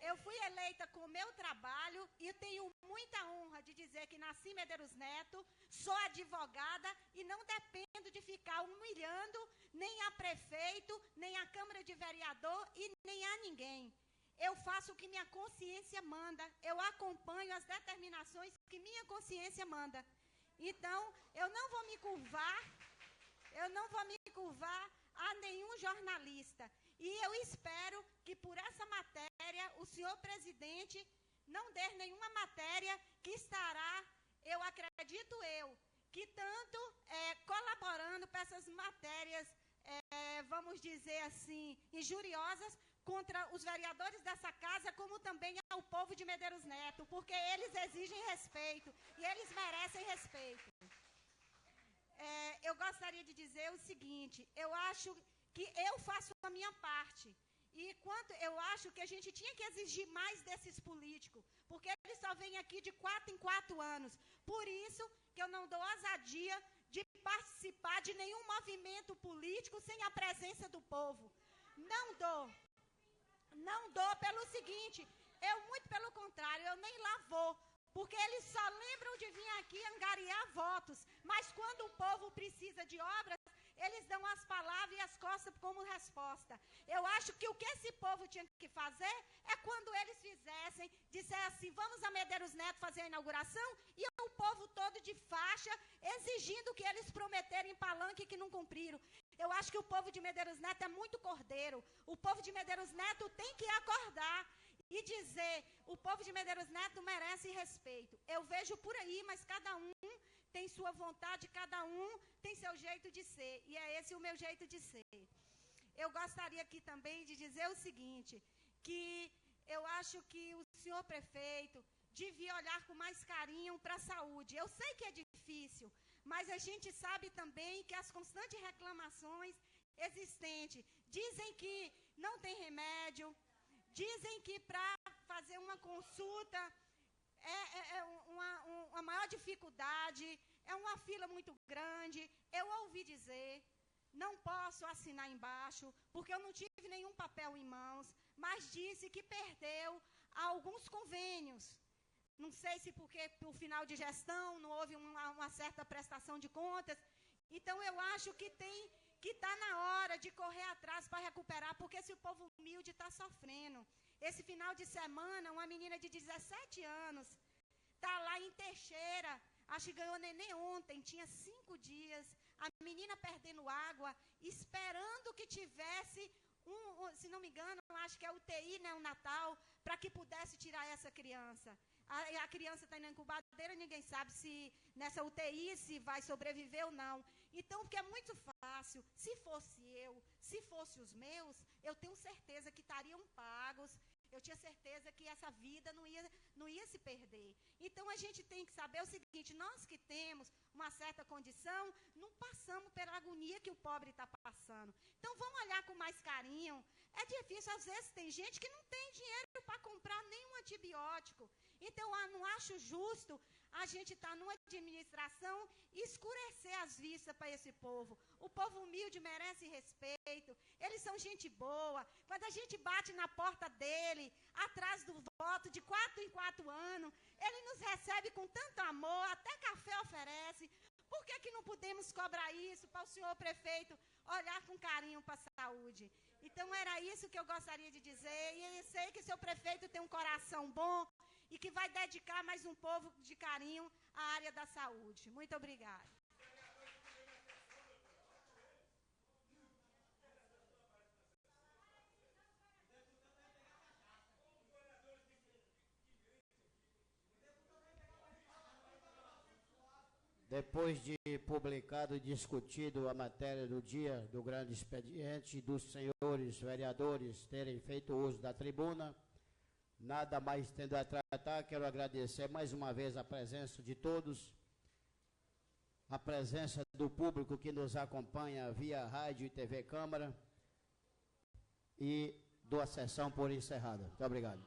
Eu fui eleita com o meu trabalho e tenho muita honra de dizer que nasci em Medeiros Neto, sou advogada e não dependo de ficar humilhando nem a prefeito, nem a Câmara de Vereador e nem a ninguém. Eu faço o que minha consciência manda, eu acompanho as determinações que minha consciência manda. Então, eu não vou me curvar a nenhum jornalista. E eu espero que por essa matéria o senhor presidente não dê nenhuma matéria que estará, eu acredito que tanto colaborando para essas matérias, vamos dizer assim, injuriosas contra os vereadores dessa casa, como também ao povo de Medeiros Neto, porque eles exigem respeito e eles merecem respeito. Eu gostaria de dizer o seguinte, eu acho que eu faço a minha parte. E eu acho que a gente tinha que exigir mais desses políticos, porque eles só vêm aqui de 4 em 4 anos. Por isso que eu não dou ousadia de participar de nenhum movimento político sem a presença do povo. Não dou. Não dou pelo seguinte, muito pelo contrário, eu nem lá vou. Porque eles só lembram de vir aqui angariar votos. Mas quando o povo precisa de obras, eles dão as palavras e as costas como resposta. Eu acho que o que esse povo tinha que fazer é quando eles fizessem, disser assim, vamos a Medeiros Neto fazer a inauguração, e o povo todo de faixa, exigindo que eles prometeram em palanque que não cumpriram. Eu acho que o povo de Medeiros Neto é muito cordeiro. O povo de Medeiros Neto tem que acordar e dizer, o povo de Medeiros Neto merece respeito. Eu vejo por aí, mas cada um tem sua vontade, cada um tem seu jeito de ser, e é esse o meu jeito de ser. Eu gostaria aqui também de dizer o seguinte, que eu acho que o senhor prefeito devia olhar com mais carinho para a saúde. Eu sei que é difícil, mas a gente sabe também que as constantes reclamações existentes dizem que não tem remédio, dizem que para fazer uma consulta uma maior dificuldade, é uma fila muito grande. Eu ouvi dizer, não posso assinar embaixo, porque eu não tive nenhum papel em mãos, mas disse que perdeu alguns convênios. Não sei se porque por final de gestão não houve uma certa prestação de contas. Então eu acho que está na hora de correr atrás para recuperar, porque esse povo humilde está sofrendo. Esse final de semana, uma menina de 17 anos está lá em Teixeira, acho que ganhou neném ontem, tinha 5 dias, a menina perdendo água, esperando que tivesse, se não me engano, acho que é UTI neonatal, para que pudesse tirar essa essa criança. A criança está na incubadeira, ninguém sabe se nessa UTI se vai sobreviver ou não. Então, porque é muito fácil, se fosse eu, se fosse os meus, eu tenho certeza que estariam pagos, eu tinha certeza que essa vida não ia se perder. Então, a gente tem que saber o seguinte, nós que temos uma certa condição, não passamos pela agonia que o pobre está passando. Então, vamos olhar com mais carinho. É difícil, às vezes tem gente que não tem dinheiro para comprar nenhum antibiótico. Então, eu não acho justo a gente estar numa administração e escurecer as vistas para esse povo. O povo humilde merece respeito, eles são gente boa. Quando a gente bate na porta dele, atrás do voto, de 4 em 4 anos, ele nos recebe com tanto amor, até café oferece. Por que não podemos cobrar isso para o senhor prefeito olhar com carinho para a saúde? Então, era isso que eu gostaria de dizer, e eu sei que seu prefeito tem um coração bom e que vai dedicar mais um povo de carinho à área da saúde. Muito obrigada. Depois de publicado e discutido a matéria do dia do grande expediente, dos senhores vereadores terem feito uso da tribuna, nada mais tendo a tratar, quero agradecer mais uma vez a presença de todos, a presença do público que nos acompanha via rádio e TV Câmara, e dou a sessão por encerrada. Muito obrigado.